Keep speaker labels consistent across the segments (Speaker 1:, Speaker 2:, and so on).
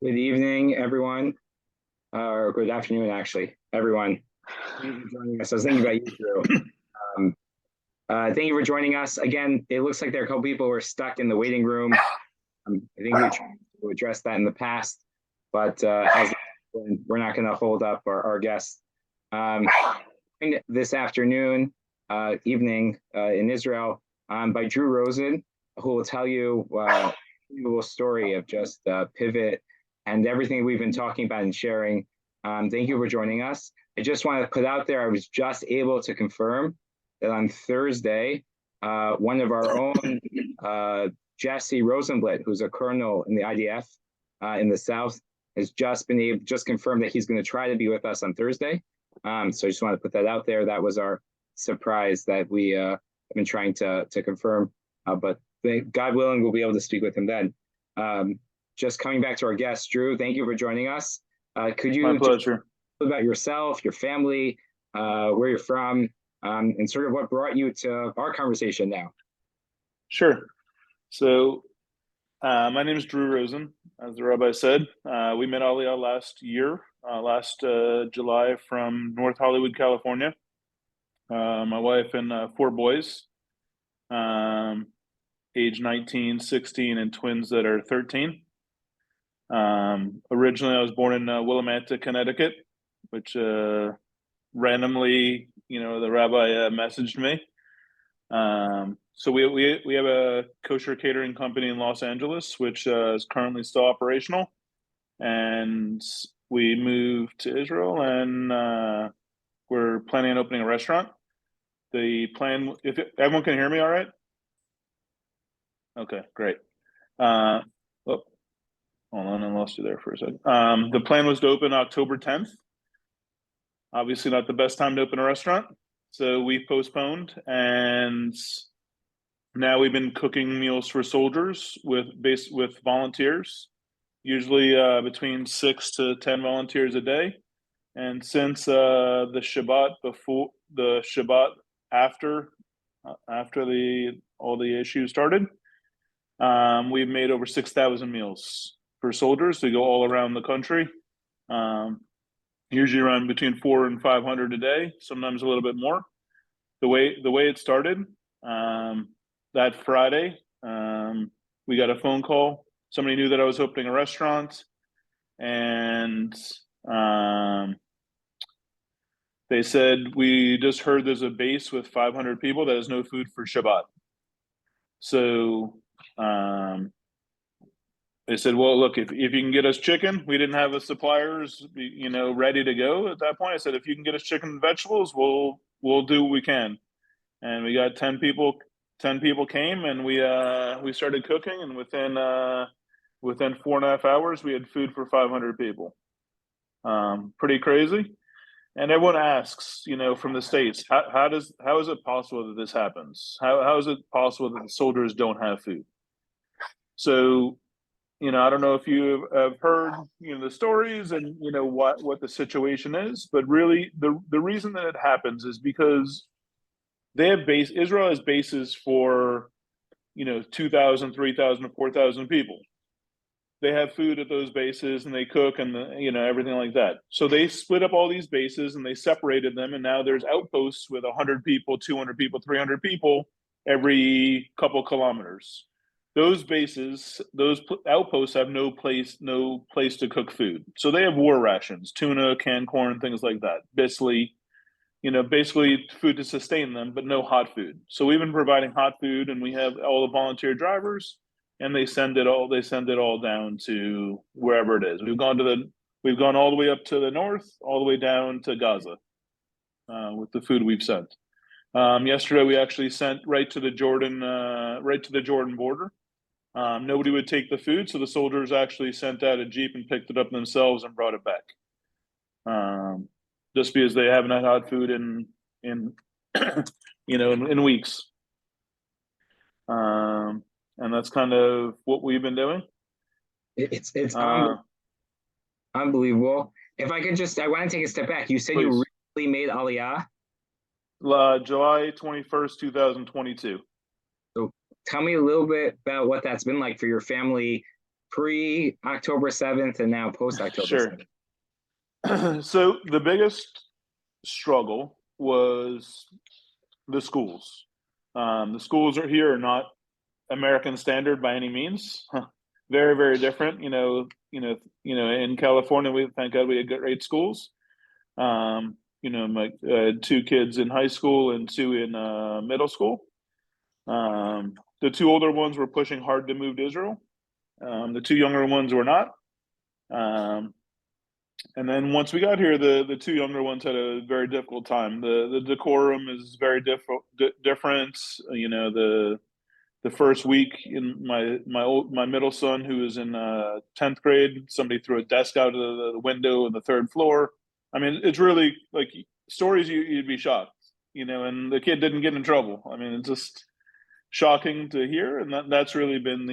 Speaker 1: Good evening, everyone, or good afternoon, actually, everyone. Thank you for joining us. I was thinking about you, Drew. Um, thank you for joining us. Again, it looks like there are a couple people who are stuck in the waiting room. I think we tried to address that in the past, but as we're not going to hold up our guests. This afternoon, evening in Israel, by Drew Rosen, who will tell you a story of just pivot and everything we've been talking about and sharing. Thank you for joining us. I just want to put out there, I was just able to confirm that on Thursday, one of our own, Jesse Rosenblatt, who's a colonel in the IDF in the South, has just confirmed that he's going to try to be with us on Thursday. So I just want to put that out there. That was our surprise that we have been trying to confirm, but God willing, we'll be able to speak with him then. Just coming back to our guest, Drew, thank you for joining us. Could you
Speaker 2: My pleasure.
Speaker 1: Talk about yourself, your family, where you're from, and sort of what brought you to our conversation now?
Speaker 2: Sure. So my name is Drew Rosen, as the rabbi said. We met Aliyah last year, last July from North Hollywood, California. My wife and four boys, age 19, 16, and twins that are 13. Originally, I was born in Willimantic, Connecticut, which randomly, the rabbi messaged me. So we have a kosher catering company in Los Angeles, which is currently still operational, and we moved to Israel, and we're planning on opening a restaurant. The plan, if everyone can hear me, all right? Okay, great. Hold on, I lost you there for a second. The plan was to open October 10th. Obviously, not the best time to open a restaurant, so we postponed, and now we've been cooking meals for soldiers with volunteers, usually between 6 to 10 volunteers a day. And since the Shabbat after all the issues started, we've made over 6,000 meals for soldiers to go all around the country. Usually around between 400 and 500 a day, sometimes a little bit more. The way it started, that Friday, we got a phone call. Somebody knew that I was opening a restaurant, and they said, we just heard there's a base with 500 people that has no food for Shabbat. So they said, well, look, if you can get us chicken, we didn't have the suppliers, ready to go at that point. I said, if you can get us chicken and vegetables, we'll do what we can. And we got 10 people. 10 people came, and we started cooking, and within 4.5 hours, we had food for 500 people. Pretty crazy. And everyone asks, from the States, how is it possible that this happens? How is it possible that the soldiers don't have food? So, I don't know if you have heard, the stories and, what the situation is, but really the reason that it happens is because Israel has bases for, 2,000, 3,000, 4,000 people. They have food at those bases, and they cook, and everything like that. So they split up all these bases, and they separated them, and now there's outposts with 100 people, 200 people, 300 people every couple kilometers. Those bases, those outposts have no place to cook food. So they have war rations, tuna, canned corn, things like that. Basically food to sustain them, but no hot food. So we've been providing hot food, and we have all the volunteer drivers, and they send it all down to wherever it is. We've gone all the way up to the north, all the way down to Gaza, with the food we've sent. Yesterday we actually sent right to the Jordan border. Nobody would take the food, so the soldiers actually sent out a Jeep and picked it up themselves and brought it back. Just because they haven't had hot food in in weeks. And that's kind of what we've been doing.
Speaker 1: It's unbelievable. If I want to take a step back. You said you recently made Aliyah?
Speaker 2: July 21st, 2022.
Speaker 1: So tell me a little bit about what that's been like for your family pre-October 7th and now post-October
Speaker 2: Sure.
Speaker 1: 7th?
Speaker 2: So the biggest struggle was the schools. The schools are here are not American standard by any means. Very, very different. In California, we thank God we had great schools. My two kids in high school and two in middle school. The two older ones were pushing hard to move to Israel. The two younger ones were not. And then once we got here, the two younger ones had a very difficult time. The decorum is very different. The first week in my middle son, who was in 10th grade, somebody threw a desk out of the window on the third floor. I mean, it's really like stories you'd be shocked, and the kid didn't get in trouble. I mean, it's just shocking to hear, and that's really been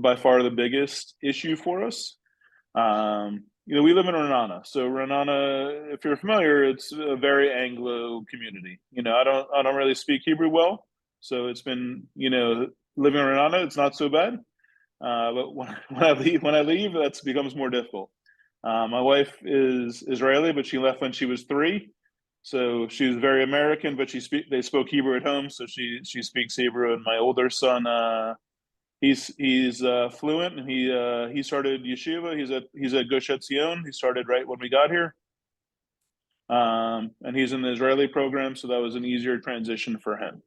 Speaker 2: by far the biggest issue for us. We live in Renana. So Renana, if you're familiar, it's a very Anglo community. I don't really speak Hebrew well, so it's been living in Renana, it's not so bad. But when I leave, that becomes more difficult. My wife is Israeli, but she left when she was 3, so she was very American. But they spoke Hebrew at home, so she speaks Hebrew. And my older son, he's fluent, and he started yeshiva. He's at Gush Etzion. He started right when we got here, and he's in the Israeli program, so that was an easier transition for him.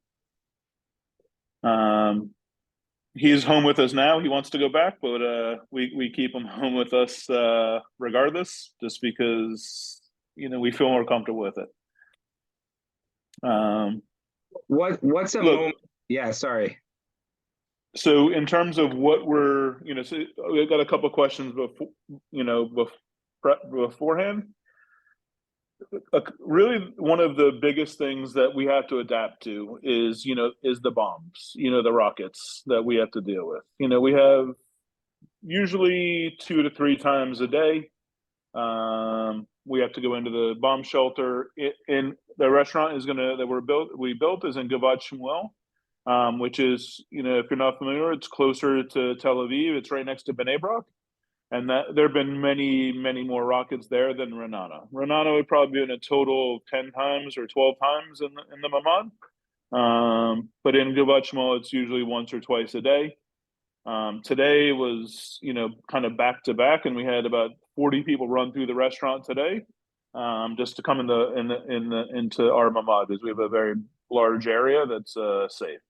Speaker 2: He's home with us now. He wants to go back, but we keep him home with us regardless, just because we feel more comfortable with it.
Speaker 1: What's a moment? Yeah, sorry.
Speaker 2: So in terms of what we're, so we've got a couple of questions beforehand. Really, one of the biggest things that we have to adapt to is the bombs, the rockets that we have to deal with. We have usually 2 to 3 times a day. We have to go into the bomb shelter. In the restaurant we built is in Givat Shmuel. Which is, if you're not familiar, it's closer to Tel Aviv. It's right next to Bnei Brak. And that there have been many, many more rockets there than Renana. Renana would probably be in a total of 10 times or 12 times in the Mamad. But in Givat Shmuel, it's usually once or twice a day. Today was, kind of back to back, and we had about 40 people run through the restaurant today, just to come into our Mamad, because we have a very large area that's safe.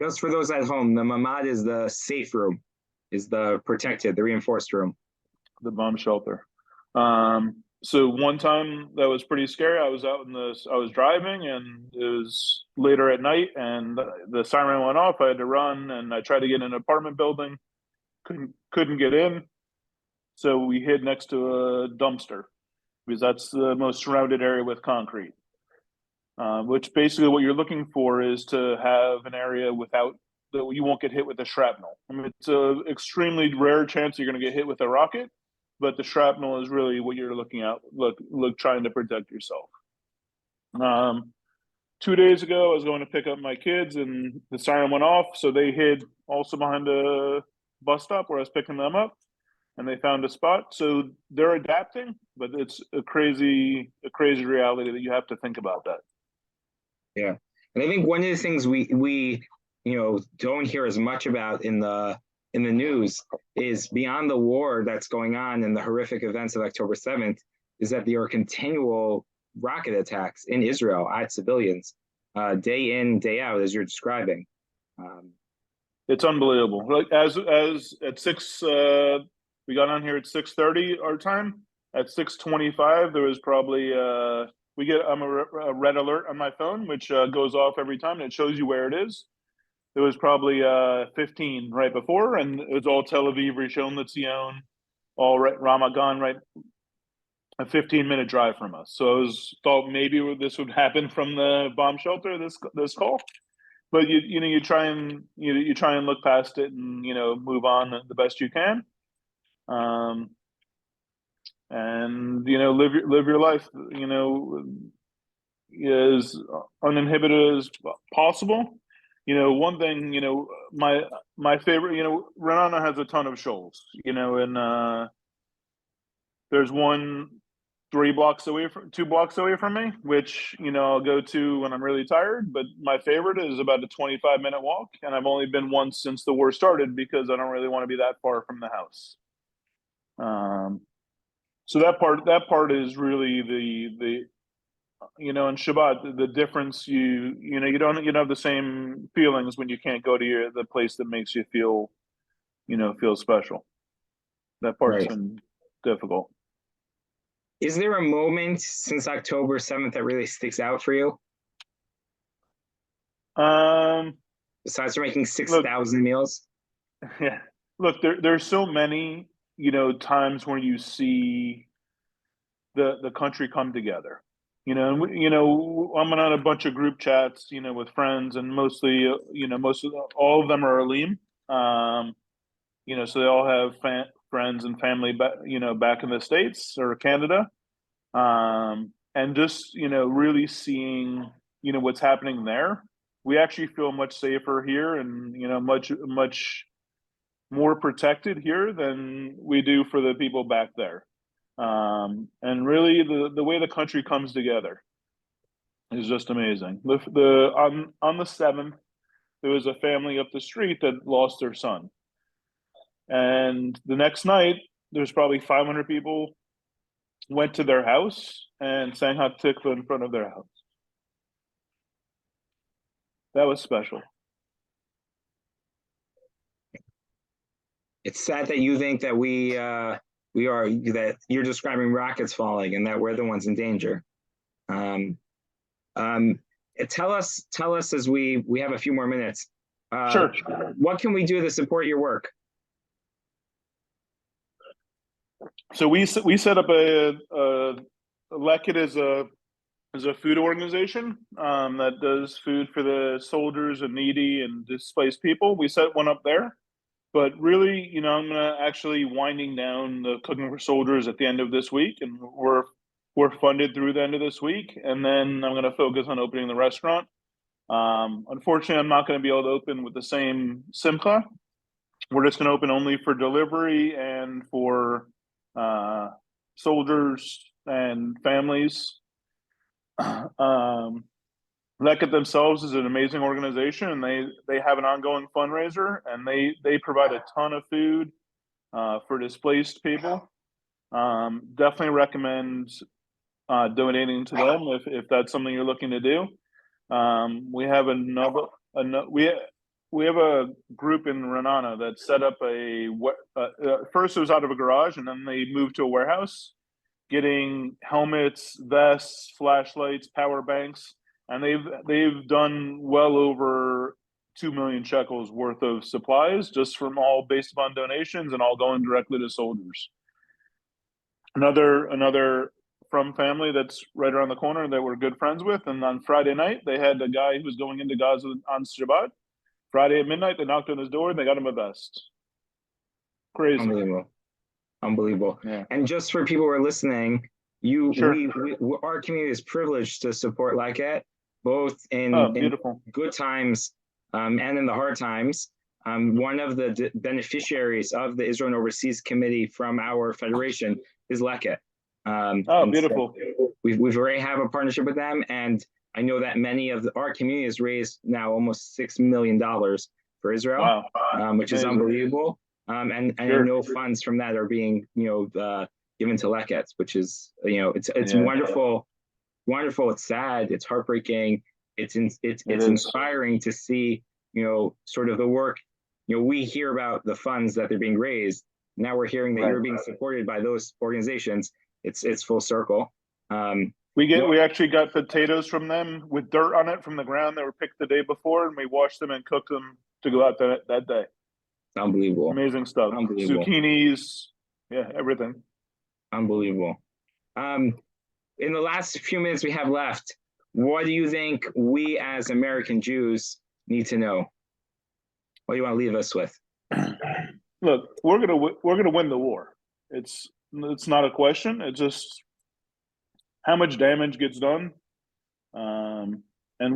Speaker 1: Just for those at home, the mamad is the safe room, is the protected, the reinforced room.
Speaker 2: The bomb shelter. So one time that was pretty scary. I was driving, and it was later at night, and the siren went off. I had to run, and I tried to get in an apartment building. Couldn't get in. So we hid next to a dumpster, because that's the most surrounded area with concrete. Which basically what you're looking for is to have an area that you won't get hit with a shrapnel. I mean, it's an extremely rare chance you're going to get hit with a rocket, but the shrapnel is really what you're looking at. Look, trying to protect yourself. 2 days ago, I was going to pick up my kids, and the siren went off, so they hid also behind a bus stop where I was picking them up, and they found a spot. So they're adapting, but it's a crazy reality that you have to think about that.
Speaker 1: Yeah, and I think one of the things we don't hear as much about in the news is, beyond the war that's going on and the horrific events of October 7th, is that there are continual rocket attacks in Israel at civilians, day in, day out, as you're describing.
Speaker 2: It's unbelievable. Like as at 6, we got on here at 6:30 our time. At 6:25, there was probably I'm a red alert on my phone, which goes off every time, and it shows you where it is. There was probably 15 right before, and it was all Tel Aviv, Rishon LeZion, all right, Ramat Gan, right, a 15-minute drive from us. So I thought maybe this would happen from the bomb shelter, this call, but you try and look past it and move on the best you can. And live your life as uninhibited as possible. one thing, my favorite, Renana has a ton of shoals, and there's one 2 blocks away from me, which, I'll go to when I'm really tired. But my favorite is about a 25-minute walk. And I've only been once since the war started because I don't really want to be that far from the house. So that part is really in Shabbat, the difference, you don't have the same feelings when you can't go to the place that makes you feel special. That part's
Speaker 1: Right.
Speaker 2: been difficult.
Speaker 1: Is there a moment since October 7th that really sticks out for you?
Speaker 2: Um,
Speaker 1: Besides for making
Speaker 2: look,
Speaker 1: 6,000 meals?
Speaker 2: yeah, look, there's so many, times where you see the country come together. I'm on a bunch of group chats, with friends, and mostly, all of them are Alim. So they all have friends and family back in the States or Canada. And just, really seeing, what's happening there. We actually feel much safer here, and, much, much more protected here than we do for the people back there. And really the way the country comes together is just amazing. On the 7th, there was a family up the street that lost their son. And the next night, there's probably 500 people went to their house and sang Hatzalah in front of their house. That was special.
Speaker 1: It's sad that you think that that you're describing rockets falling and that we're the ones in danger. Um, um, tell us as we have a few more minutes.
Speaker 2: Sure.
Speaker 1: What can we do to support your work?
Speaker 2: So we set up a Leket as a food organization that does food for the soldiers and needy and displaced people. We set one up there. But really, I'm gonna actually winding down the cooking for soldiers at the end of this week, and we're funded through the end of this week, and then I'm gonna focus on opening the restaurant. Unfortunately, I'm not gonna be able to open with the same simcha. We're just gonna open only for delivery and for soldiers and families. Leket themselves is an amazing organization, and they have an ongoing fundraiser, and they provide a ton of food for displaced people. Definitely recommend donating to them if that's something you're looking to do. We have we have a group in Renana that set up first it was out of a garage, and then they moved to a warehouse, getting helmets, vests, flashlights, power banks. And they've done well over 2 million shekels worth of supplies just from all based upon donations and all going directly to soldiers. Another from family that's right around the corner that we're good friends with. And on Friday night, they had a guy who was going into Gaza on Shabbat. Friday at midnight, they knocked on his door and they got him a vest. Crazy.
Speaker 1: Unbelievable.
Speaker 2: Yeah.
Speaker 1: And just for people who are listening,
Speaker 2: Sure.
Speaker 1: our community is privileged to support Leket, both in good times and in the hard times. One of the beneficiaries of the Israel and Overseas Committee from our federation is Leket.
Speaker 2: Beautiful.
Speaker 1: So we've already have a partnership with them, and I know that many of our community has raised now almost $6 million for Israel, which is unbelievable. And sure. I know funds from that are being given to Leket, which is it's wonderful. It's sad, it's heartbreaking, it's inspiring to see sort of the work. We hear about the funds that they're being raised. Now we're hearing that you're being supported by those organizations. It's full circle.
Speaker 2: We actually got potatoes from them with dirt on it from the ground that were picked the day before, and we washed them and cooked them to go out that day.
Speaker 1: Unbelievable.
Speaker 2: Amazing stuff.
Speaker 1: Unbelievable.
Speaker 2: Zucchinis, everything.
Speaker 1: Unbelievable. In the last few minutes we have left, what do you think we as American Jews need to know? What do you want to leave us with?
Speaker 2: Look, we're gonna win the war. It's not a question. It's just how much damage gets done, and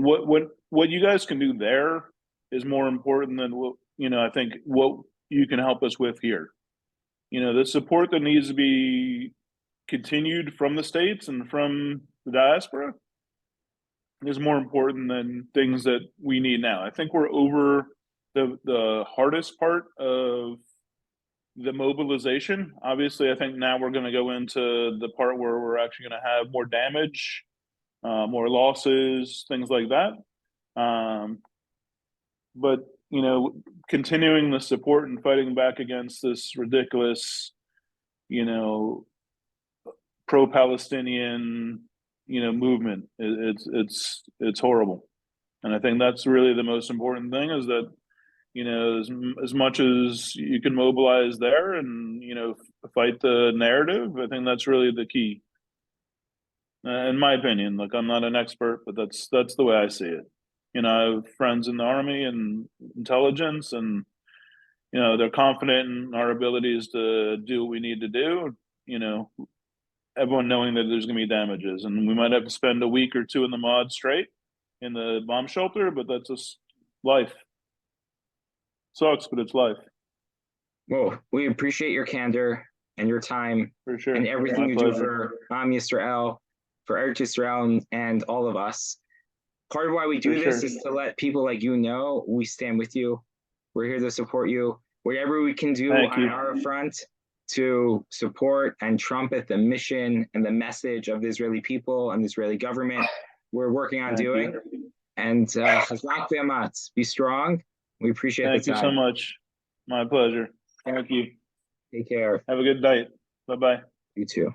Speaker 2: what you guys can do there is more important than what, I think what you can help us with here. The support that needs to be continued from the States and from the diaspora is more important than things that we need now. I think we're over the hardest part of the mobilization. Obviously, I think now we're going to go into the part where we're actually going to have more damage, more losses, things like that. But continuing the support and fighting back against this ridiculous, pro-Palestinian, movement, it's horrible. And I think that's really the most important thing, is that as much as you can mobilize there and fight the narrative, I think that's really the key. In my opinion, look, I'm not an expert, but that's the way I see it. I have friends in the army and intelligence, and they're confident in our abilities to do what we need to do. Everyone knowing that there's going to be damages, and we might have to spend a week or two in the mod straight in the bomb shelter, but that's just life. Sucks, but it's life.
Speaker 1: Well, we appreciate your candor and your time,
Speaker 2: for sure,
Speaker 1: and everything
Speaker 2: My
Speaker 1: you
Speaker 2: pleasure.
Speaker 1: do for Am Yisrael, for Eretz Yisrael, and all of us. Part of why we do
Speaker 2: For
Speaker 1: this
Speaker 2: sure.
Speaker 1: is to let people like you know we stand with you. We're here to support you. Whatever we can do
Speaker 2: Thank
Speaker 1: on
Speaker 2: you.
Speaker 1: our front to support and trumpet the mission and the message of the Israeli people and the Israeli government, we're working on
Speaker 2: Thank
Speaker 1: doing.
Speaker 2: you.
Speaker 1: And Chazak v'amatz, be strong. We appreciate
Speaker 2: Thank
Speaker 1: the
Speaker 2: you
Speaker 1: time.
Speaker 2: so much. My pleasure. Thank you.
Speaker 1: Take care.
Speaker 2: Have a good night. Bye-bye.
Speaker 1: You too.